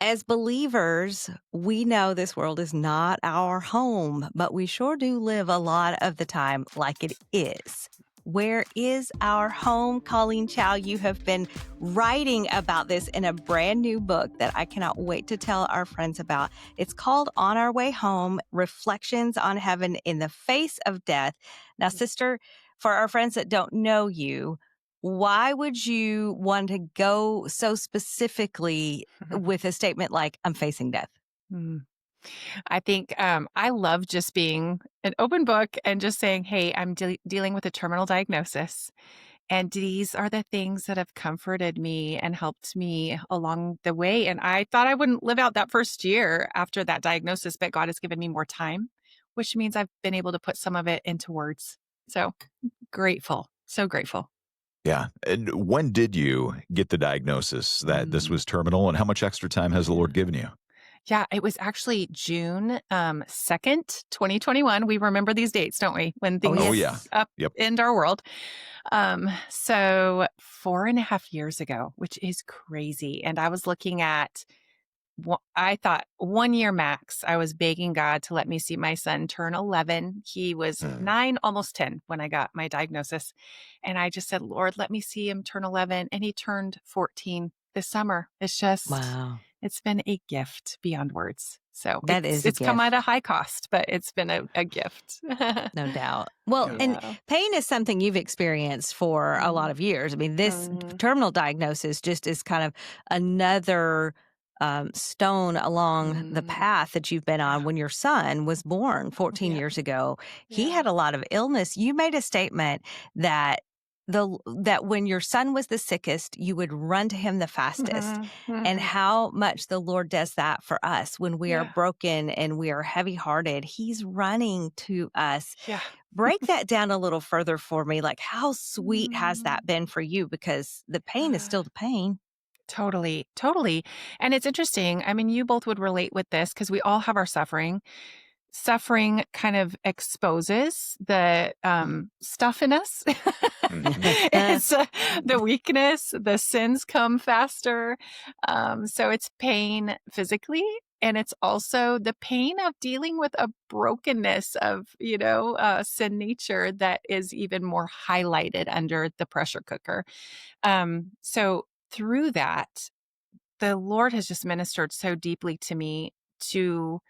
As believers, we know this world is not our home, but we sure do live a lot of the time like it is. Where is our home? Colleen Chao, you have been writing about this in a brand new book that I cannot wait to tell our friends about. It's called On Our Way Home, Reflections on Heaven in the Face of Death. Now, sister, for our friends that don't know you, why would you want to go so specifically with a statement like, "I'm facing death"? Mm. I think I love just being an open book and just saying, hey, I'm dealing with a terminal diagnosis. And these are the things that have comforted me and helped me along the way. And I thought I wouldn't live out that first year after that diagnosis, but God has given me more time, which means I've been able to put some of it into words. So grateful. So grateful. Yeah. And when did you get the diagnosis that this Mm. was terminal, and how much extra time has the Lord given you? Yeah, it was actually June 2nd, 2021. We remember these dates, don't we? When Oh, Oh, yeah. things yes. Yep. upend our world. So 4.5 years ago, which is crazy. And I was looking at, I thought 1 year max. I was begging God to let me see my son turn 11. He was Mm. 9, almost 10 when I got my diagnosis. And I just said, Lord, let me see him turn 11. And he turned 14 this summer. Wow. It's been a gift beyond words. So That it's is a it's come at a gift, high cost, but it's been a gift. no doubt. Well, Yeah. and Yeah. pain is something you've experienced for a lot Mhm. of years. I mean, this Mhm. terminal diagnosis just is kind of another, stone along the Mhm. path that you've been on. Yeah. When your son was born Oh, 14 yeah. years ago, he Yeah. had a lot of illness. You made a statement that that when your son was the sickest, you would run to him the fastest, Mhm. and Mhm. how much the Lord does that for us when we are Yeah. broken and we are heavy-hearted. He's running to us. Yeah. Break that down a little further for me. Like, how sweet has Mm. that been for you? Because the pain is still the pain. Totally, totally. And it's interesting. I mean, you both would relate with this because we all have our suffering. Suffering kind of exposes the stuff in us. Mhm. It's the weakness, the sins come faster. So it's pain physically. And it's also the pain of dealing with a brokenness of, sin nature that is even more highlighted under the pressure cooker. So through that, the Lord has just ministered so deeply to me to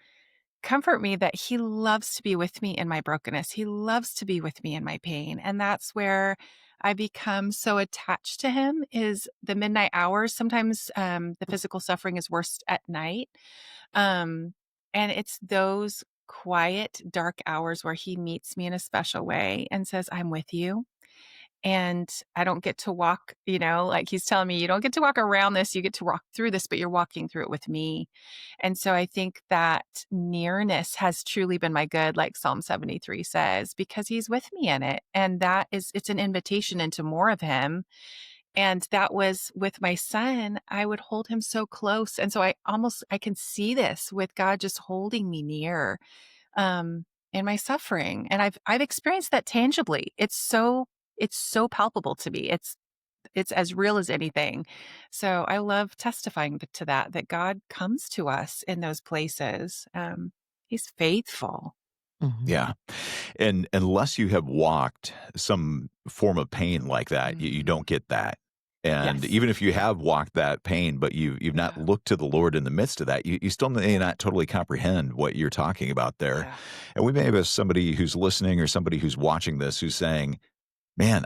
comfort me that He loves to be with me in my brokenness. He loves to be with me in my pain. And that's where I become so attached to Him is the midnight hours. Sometimes the physical suffering is worst at night. Um, and it's those quiet, dark hours where He meets me in a special way and says, I'm with you. And I don't get to walk, like he's telling me, you don't get to walk around this, you get to walk through this, but you're walking through it with me. And so I think that nearness has truly been my good, like Psalm 73 says, because he's with me in it. And it's an invitation into more of him. And that was with my son, I would hold him so close. And so I can see this with God just holding me near in my suffering. And I've experienced that tangibly. It's so palpable to me. It's as real as anything. So I love testifying to that God comes to us in those places. He's faithful. Mhm. Yeah. And unless you have walked some form of pain like that, you Mhm. don't get that. And Yes. even if you have walked that pain, but you've not Yeah. looked to the Lord in the midst of that, you still may not totally comprehend what you're talking about there. Yeah. And we may have somebody who's listening or somebody who's watching this who's saying, man,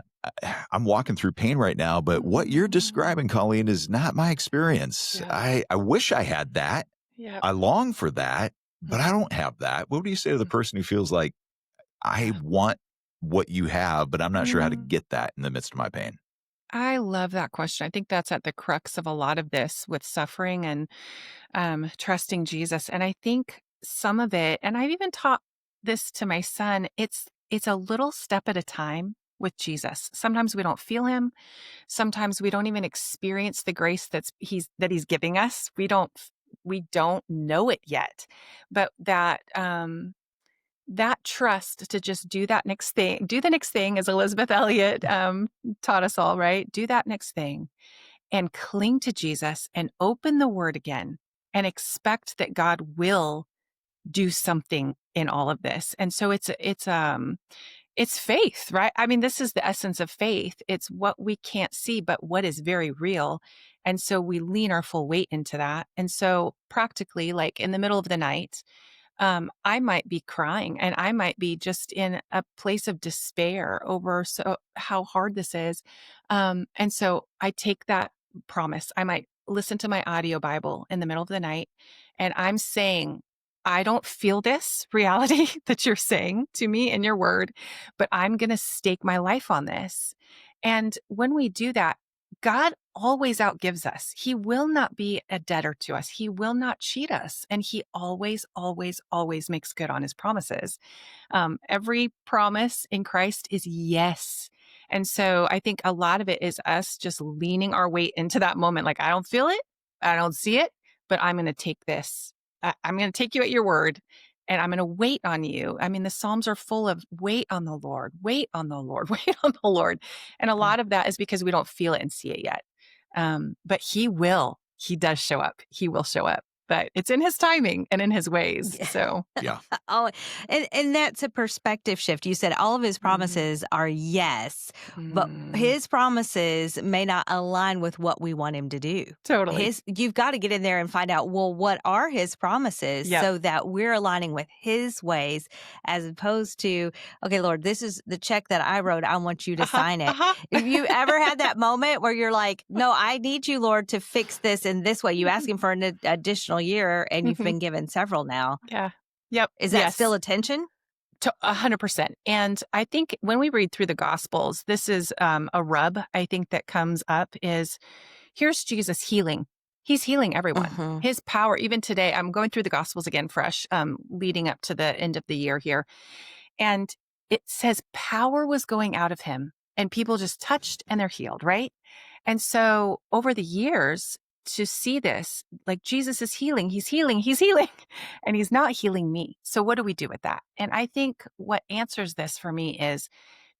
I'm walking through pain right now, but what you're Mhm. describing, Colleen, is not my experience. Yeah. I wish I had that. Yeah. I long for that, but I Mhm. don't have that. What do you say to the person who feels like I Yeah. want what you have, but I'm not sure how to Mm. get that in the midst of my pain? I love that question. I think that's at the crux of a lot of this with suffering and trusting Jesus. And I think some of it, and I've even taught this to my son, it's a little step at a time with Jesus. Sometimes we don't feel him. Sometimes we don't even experience the grace that he's giving us. We don't know it yet. But that trust to just do the next thing, as Elizabeth Elliot taught us all, right? Do that next thing and cling to Jesus and open the word again and expect that God will do something in all of this. And so it's faith, right? I mean, this is the essence of faith. It's what we can't see, but what is very real. And so we lean our full weight into that. And so practically, like in the middle of the night, I might be crying and I might be just in a place of despair over how hard this is. And so I take that promise. I might listen to my audio Bible in the middle of the night and I'm saying, I don't feel this reality that you're saying to me in your word, but I'm going to stake my life on this. And when we do that, God always outgives us. He will not be a debtor to us. He will not cheat us. And he always, always, always makes good on his promises. Every promise in Christ is yes. And so I think a lot of it is us just leaning our weight into that moment. Like, I don't feel it. I don't see it, but I'm going to take this. I'm going to take you at your word. And I'm going to wait on you. I mean, the Psalms are full of wait on the Lord, wait on the Lord, wait on the Lord. And a lot of that is because we don't feel it and see it yet. But he will. He does show up. He will show up. But it's in his timing and in his ways. So, Yeah. Oh, and that's a perspective shift. You said all of his promises are yes, but his promises may not align with what we want him to do. Totally. You've got to get in there and find out, well, what are his promises Yep. so that we're aligning with his ways as opposed to, okay, Lord, this is the check that I wrote. I want you to sign it. If you ever had that moment where you're like, no, I need you, Lord, to fix this in this way. You ask him for an additional year and you've been given several now. Yeah. Yep. Is that Yes. still a tension? 100%. And I think when we read through the Gospels, this is a rub I think that comes up is here's Jesus healing. He's healing everyone. His power, even today, I'm going through the Gospels again fresh, leading up to the end of the year here. And it says power was going out of him and people just touched and they're healed, right? And so over the years, to see this, like Jesus is healing, he's healing, and he's not healing me. So what do we do with that? And I think what answers this for me is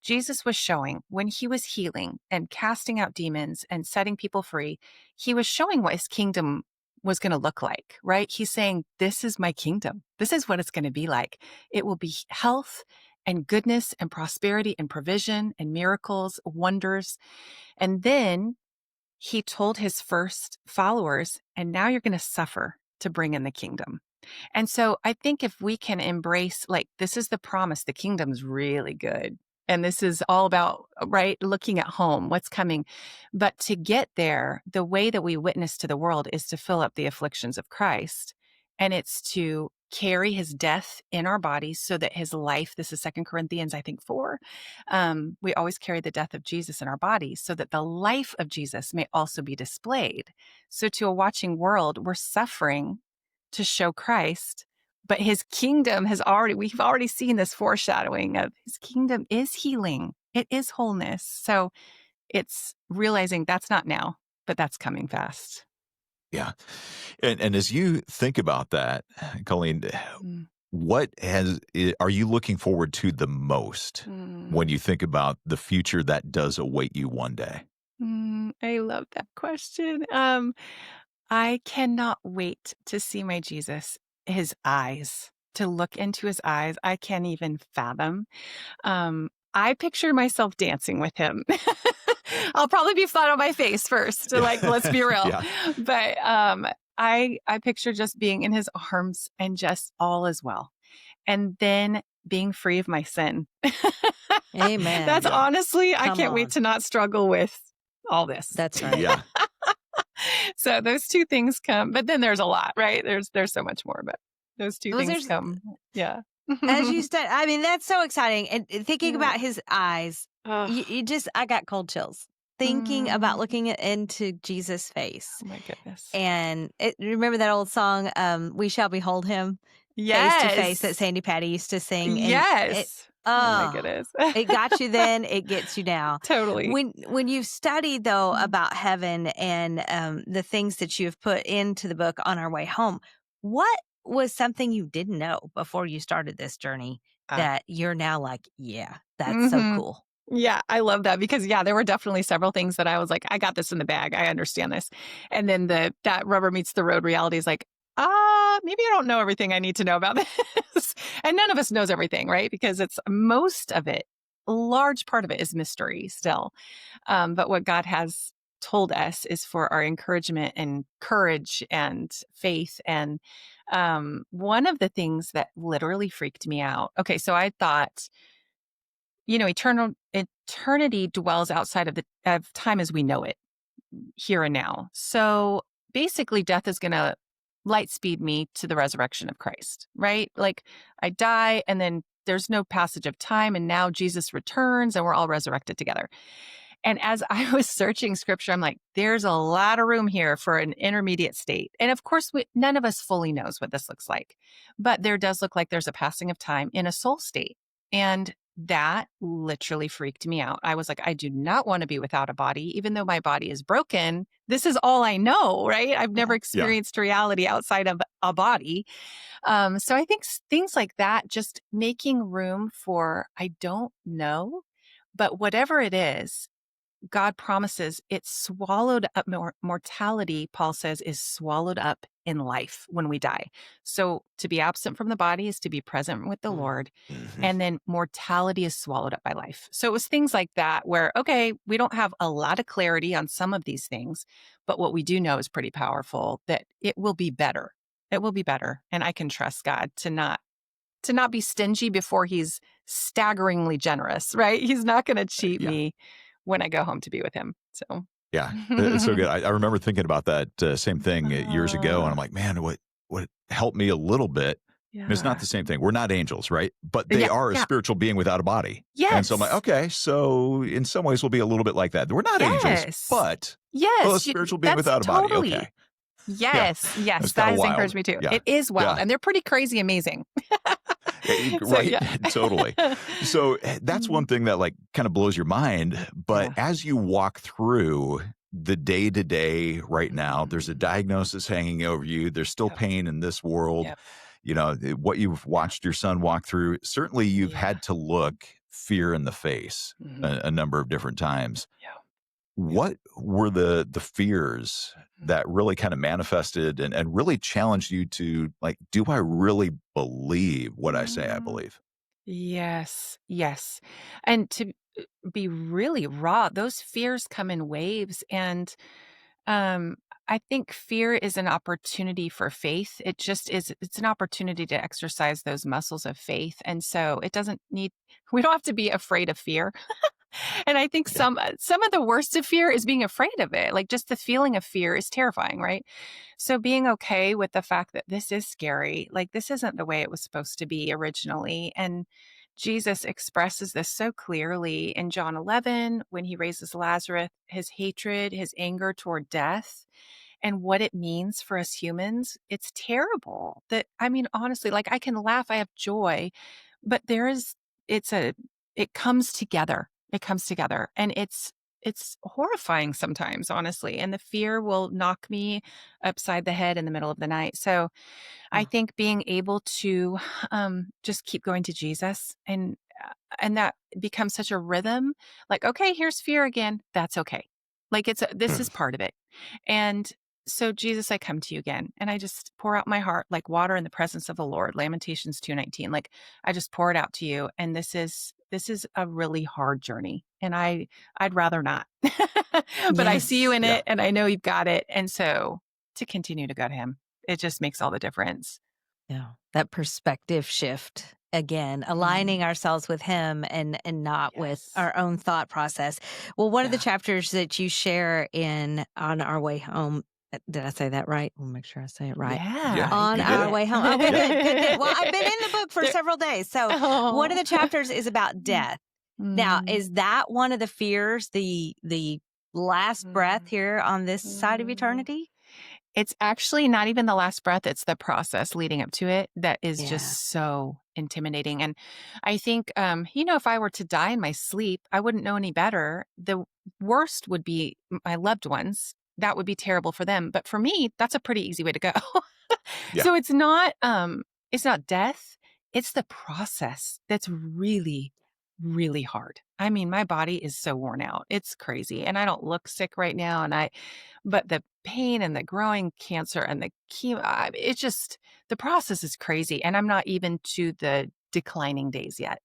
Jesus was showing when he was healing and casting out demons and setting people free, he was showing what his kingdom was going to look like, right? He's saying, this is my kingdom. This is what it's going to be like. It will be health and goodness and prosperity and provision and miracles, wonders. And then he told his first followers, and now you're going to suffer to bring in the kingdom. And so I think if we can embrace, like, this is the promise, the kingdom's really good. And this is all about, right, looking at home, what's coming. But to get there, the way that we witness to the world is to fill up the afflictions of Christ. And it's to carry his death in our bodies so that his life, this is 2 Corinthians, I think 4, we always carry the death of Jesus in our bodies so that the life of Jesus may also be displayed. So to a watching world, we're suffering to show Christ, but his kingdom we've already seen this foreshadowing of his kingdom is healing. It is wholeness. So it's realizing that's not now, but that's coming fast. Yeah. And as you think about that, Colleen, are you looking forward to the most when you think about the future that does await you one day? I love that question. I cannot wait to see my Jesus, his eyes, to look into his eyes. I can't even fathom. I picture myself dancing with him. I'll probably be flat on my face first. Like, let's be real. Yeah. But I picture just being in his arms and just all is well. And then being free of my sin. Amen. That's honestly, I Come can't on. wait to not struggle with all this. That's right. Yeah. So those two things come, but then there's a lot, right? There's so much more, but those two Well, things come. Yeah. As you said, I mean, that's so exciting. And thinking about his eyes, Oh, I got cold chills thinking about looking into Jesus' face. oh my goodness. And remember that old song, We Shall Behold Him, Yes. Face to Face, that Sandy Patty used to sing. And Yes. Oh my goodness. it got you then, it gets you now. Totally. When you've studied, though, about heaven and the things that you've put into the book On Our Way Home, what was something you didn't know before you started this journey that you're now like, yeah, that's so cool? Yeah, I love that because, there were definitely several things that I was like, I got this in the bag. I understand this. And then that rubber meets the road reality is like, Maybe I don't know everything I need to know about this. And none of us knows everything, right? Because it's most of it, a large part of it is mystery still. But what God has told us is for our encouragement and courage and faith. And one of the things that literally freaked me out. Okay, so I thought, eternity dwells outside of time as we know it, here and now. So basically, death is going to light speed me to the resurrection of Christ, right? Like I die and then there's no passage of time. And now Jesus returns and we're all resurrected together. And as I was searching scripture, I'm like, there's a lot of room here for an intermediate state. And of course, none of us fully knows what this looks like, but there does look like there's a passing of time in a soul state. And that literally freaked me out. I was like, I do not want to be without a body, even though my body is broken. This is all I know, right? I've never Yeah. experienced reality outside of a body. So I think things like that, just making room for, I don't know, but whatever it is, God promises it's swallowed up. Mortality, Paul says, is swallowed up in life when we die. So to be absent from the body is to be present with the Lord. Mm-hmm. And then mortality is swallowed up by life. So it was things like that where, okay, we don't have a lot of clarity on some of these things, but what we do know is pretty powerful, that it will be better. It will be better. And I can trust God to not be stingy before he's staggeringly generous, right? He's not going to cheat Yeah. me when I go home to be with him. So Yeah, it's so good. I remember thinking about that same thing years ago, and I'm like, man, what helped me a little bit. And it's not Yeah. the same thing. We're not angels, right? But they Yeah, are a yeah. spiritual being without a body. And so I'm like, Yes. okay, so in some ways we'll be a little bit like that. We're not angels, Yes. but a Yes. spiritual being That's without a body. totally. Okay. Yeah, Yes. Yes. that's That kind of has encouraged wild. me too. Yeah. It is wild. Yeah. And they're pretty crazy amazing. So, Right. yeah. Totally. So that's one thing that like kind of blows your mind. But Yeah. as you walk through the day to day right now, there's a diagnosis hanging over you. There's still Yep. pain in this world. Yep. You know, what you've watched your son walk through, certainly you've Yeah. had to look fear in the face Mhm. a number of different times. Yeah. What were the fears that really kind of manifested and really challenged you to like, do I really believe what I say I Mm. believe? Yes. Yes. And to be really raw, those fears come in waves. And um, I think fear is an opportunity for faith. It just is, it's an opportunity to exercise those muscles of faith. And so it doesn't need, we don't have to be afraid of fear. And I think Yeah. some of the worst of fear is being afraid of it. Like just the feeling of fear is terrifying, right? So being okay with the fact that this is scary, like this isn't the way it was supposed to be originally. And Jesus expresses this so clearly in John 11 when he raises Lazarus, his hatred, his anger toward death, and what it means for us humans. It's terrible. That I mean, honestly, like I can laugh, I have joy, but it's a it comes together. It comes together, and it's horrifying sometimes, honestly. And the fear will knock me upside the head in the middle of the night. So I think being able to just keep going to Jesus, and that becomes such a rhythm. Like, okay, here's fear again. That's okay. Like this is part of it. And so Jesus, I come to you again, and I just pour out my heart like water in the presence of the Lord. Lamentations 2:19. Like I just pour it out to you. And this is a really hard journey, and I'd rather not. But I see you Yes. in Yeah. it, and I know you've got it. And so to continue to go to him, it just makes all the difference. Yeah. That perspective shift again, Mm. aligning ourselves with him and not with Yes. our own thought process. Well, one of the Yeah. chapters that you share in On Our Way Home, did I say that right? I'll make sure I say it right. Yeah, Yeah, On you Our did. Way Home. Okay, good, good, good. Well, I've been in the book for There- several days. So one of Oh. the chapters is about death. Now, Mm. is that one of the fears, the last breath Mm. here on this side of Mm. eternity? It's actually not even the last breath, it's the process leading up to it that is Yeah. just so intimidating. And I think, if I were to die in my sleep, I wouldn't know any better. The worst would be my loved ones. That would be terrible for them. But for me, that's a pretty easy way to go. Yeah. So it's not death, it's the process that's really, really hard. I mean, my body is so worn out. It's crazy. And I don't look sick right now. But the pain and the growing cancer and the chemo, it's just, the process is crazy. And I'm not even to the declining days yet.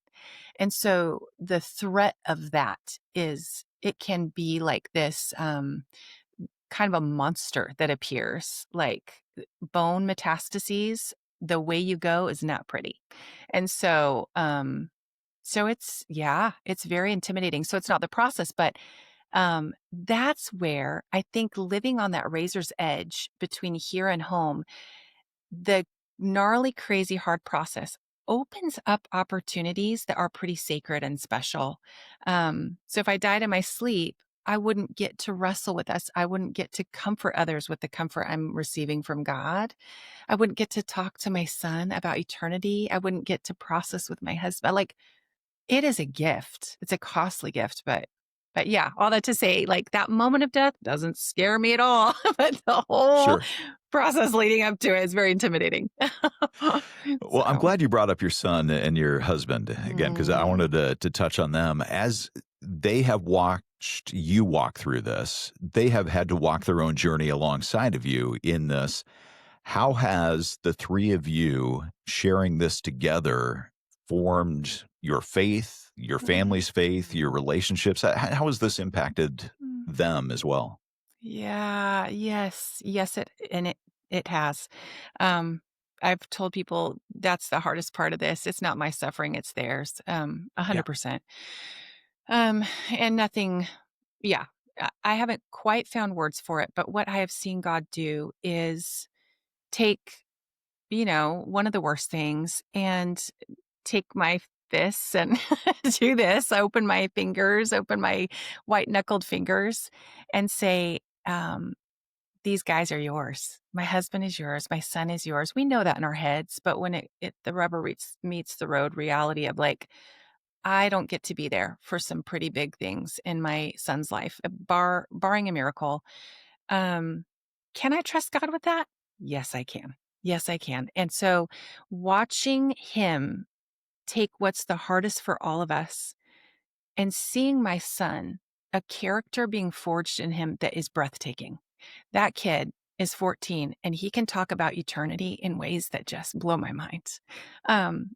And so the threat of that is it can be like this kind of a monster that appears, like bone metastases. The way you go is not pretty. And so it's, yeah, it's very intimidating. So it's not the process, but that's where I think living on that razor's edge between here and home, the gnarly, crazy, hard process opens up opportunities that are pretty sacred and special. So if I died in my sleep, I wouldn't get to wrestle with us. I wouldn't get to comfort others with the comfort I'm receiving from God. I wouldn't get to talk to my son about eternity. I wouldn't get to process with my husband. Like, it is a gift. It's a costly gift, but yeah, all that to say, like, that moment of death doesn't scare me at all, but the whole Sure. process leading up to it is very intimidating. Well, I'm So, glad you brought up your son and your husband again, because I mm, wanted to touch on them. As they have watched you walk through this, they have had to walk their own journey alongside of you in this. How has the three of you sharing this together formed your faith, your mm, family's faith, your relationships? How has this impacted mm. them as well? Yeah, yes, yes, it has. Um, I've told people that's the hardest part of this. It's not my suffering, it's theirs. Yeah. 100%. And nothing, yeah, I haven't quite found words for it, but what I have seen God do is take, one of the worst things and take my fists and do this, open my fingers, open my white knuckled fingers and say, these guys are yours. My husband is yours. My son is yours. We know that in our heads, but when the rubber meets the road reality of like, I don't get to be there for some pretty big things in my son's life, barring a miracle. Um, can I trust God with that? Yes, I can. Yes, I can. And so watching him take what's the hardest for all of us and seeing my son, a character being forged in him that is breathtaking. That kid is 14 and he can talk about eternity in ways that just blow my mind.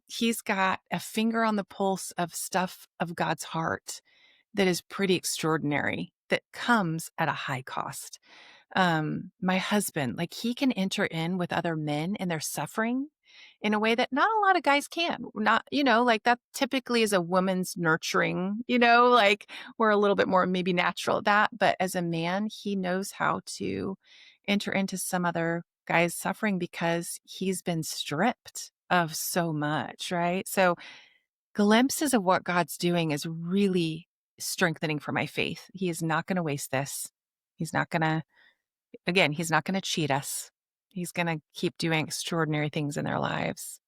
He's got a finger on the pulse of stuff of God's heart that is pretty extraordinary, that comes at a high cost. My husband, like, he can enter in with other men and their suffering in a way that not a lot of guys can. Not, like, that typically is a woman's nurturing, like, we're a little bit more maybe natural at that. But as a man, he knows how to enter into some other guy's suffering because he's been stripped of so much, right? So glimpses of what God's doing is really strengthening for my faith. He is not going to waste this. He's not going to, again, he's not going to cheat us. He's going to keep doing extraordinary things in their lives.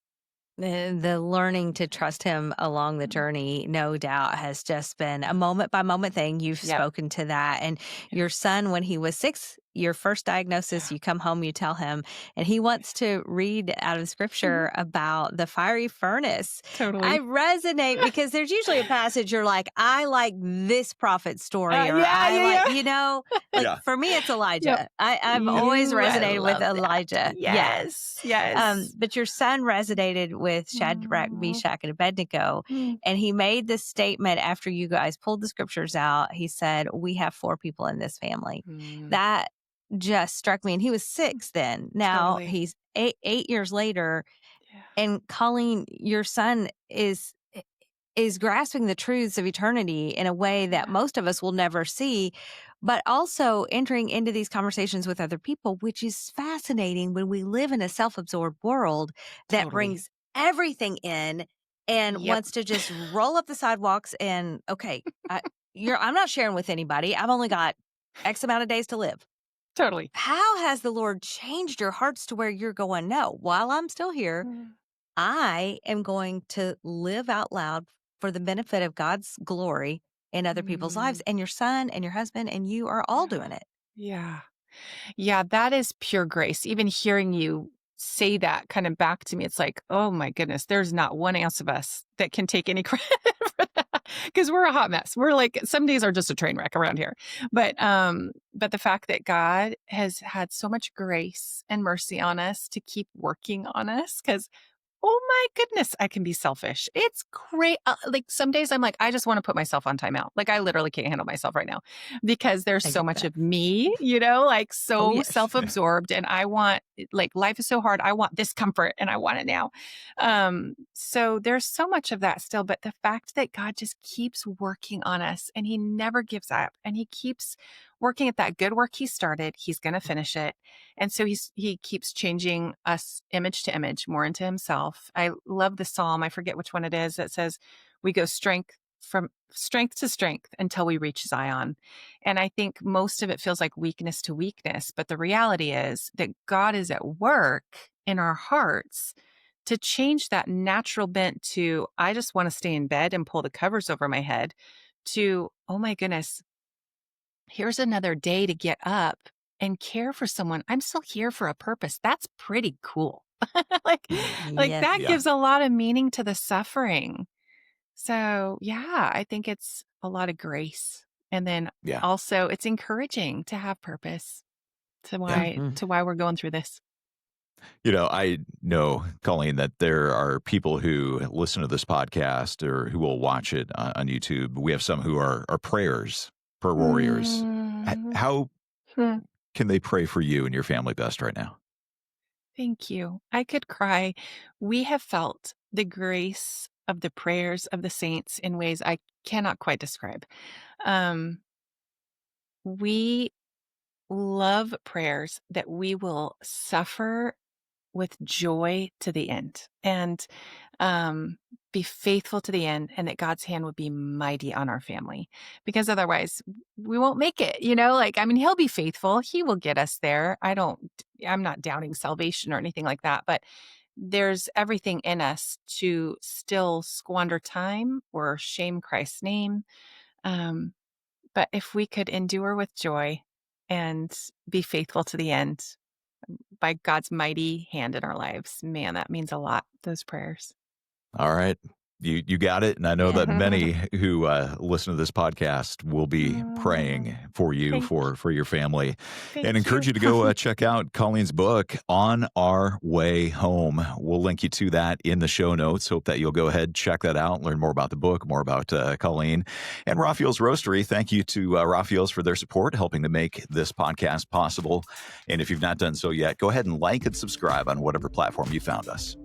The learning to trust him along the Mm. journey, no doubt, has just been a moment by moment thing. You've Yep. spoken to that. And Yeah. your son, when he was 6, your first diagnosis, Yeah. you come home, you tell him, and he wants to read out of Mhm. scripture about the fiery furnace. I Totally. resonate because there's usually a passage you're like, I like this prophet story, or Yeah, I yeah, like, yeah. like Yeah. for me, it's Yep. Elijah. I've always I resonated with love that. Elijah. Yes. Yes. Yes. But your son resonated with Shadrach, Mm. Meshach, and Abednego, Mm. and he made this statement after you guys pulled the scriptures out. He said, "We have 4 people in this family." Mm. That just struck me, and he was Mm. 6 then. Now Totally. he's 8 years later, Yeah. and Colleen, your son is grasping the truths of eternity in a way that Yeah. most of us will never see, but also entering into these conversations with other people, which is fascinating when we live in a self-absorbed world that Totally. brings everything in and Yep. wants to just roll up the sidewalks and, okay, I'm not sharing with anybody. I've only got X amount of days to live. Totally. How has the Lord changed your hearts to where you're going, no, while I'm still here, Mm. I am going to live out loud for the benefit of God's glory in other people's lives. Mm. And your son and your husband and you are all Yeah. doing it. Yeah. Yeah, that is pure grace. Even hearing you say that kind of back to me, it's like, oh my goodness, there's not one ounce of us that can take any credit for that. because we're a hot mess. We're like, some days are just a train wreck around here. But the fact that God has had so much grace and mercy on us to keep working on us, because oh my goodness, I can be selfish. It's great. Like some days I'm like, I just want to put myself on timeout. Like I literally can't handle myself right now because there's I so get much that. of me, like Oh, so yes. self-absorbed, and I want, like, life is so hard. I want this comfort and I want it now. So there's so much of that still, but the fact that God just keeps working on us and he never gives up and he keeps working at that good work he started, he's going to finish it. And so he keeps changing us image to image, more into himself. I love the psalm. I forget which one it is that says we go from strength to strength until we reach Zion. And I think most of it feels like weakness to weakness. But the reality is that God is at work in our hearts to change that natural bent to, I just want to stay in bed and pull the covers over my head, to, oh my goodness, here's another day to get up and care for someone. I'm still here for a purpose. That's pretty cool. like, like Yes. that Yeah. gives a lot of meaning to the suffering. So yeah, I think it's a lot of grace. And then Yeah. also it's encouraging to have purpose to Yeah. Mhm. why we're going through this. I know, Colleen, that there are people who listen to this podcast or who will watch it on YouTube. We have some who are prayer warriors. Mm, How hmm. can they pray for you and your family best right now? Thank you. I could cry. We have felt the grace of the prayers of the saints in ways I cannot quite describe. Um, we love prayers that we will suffer with joy to the end and um, be faithful to the end, and that God's hand would be mighty on our family, because otherwise we won't make it. Like, I mean, he'll be faithful. He will get us there. I'm not doubting salvation or anything like that, but there's everything in us to still squander time or shame Christ's name. Um, but if we could endure with joy and be faithful to the end by God's mighty hand in our lives, man, that means a lot, those prayers. All right. You got it. And I know that many who listen to this podcast will be Oh, praying for you, thank for your family, and thank encourage you. you to go check out Colleen's book, On Our Way Home. We'll link you to that in the show notes. Hope that you'll go ahead, check that out, learn more about the book, more about Colleen. And Raphael's Roastery. Thank you to Raphael's for their support, helping to make this podcast possible. And if you've not done so yet, go ahead and like and subscribe on whatever platform you found us.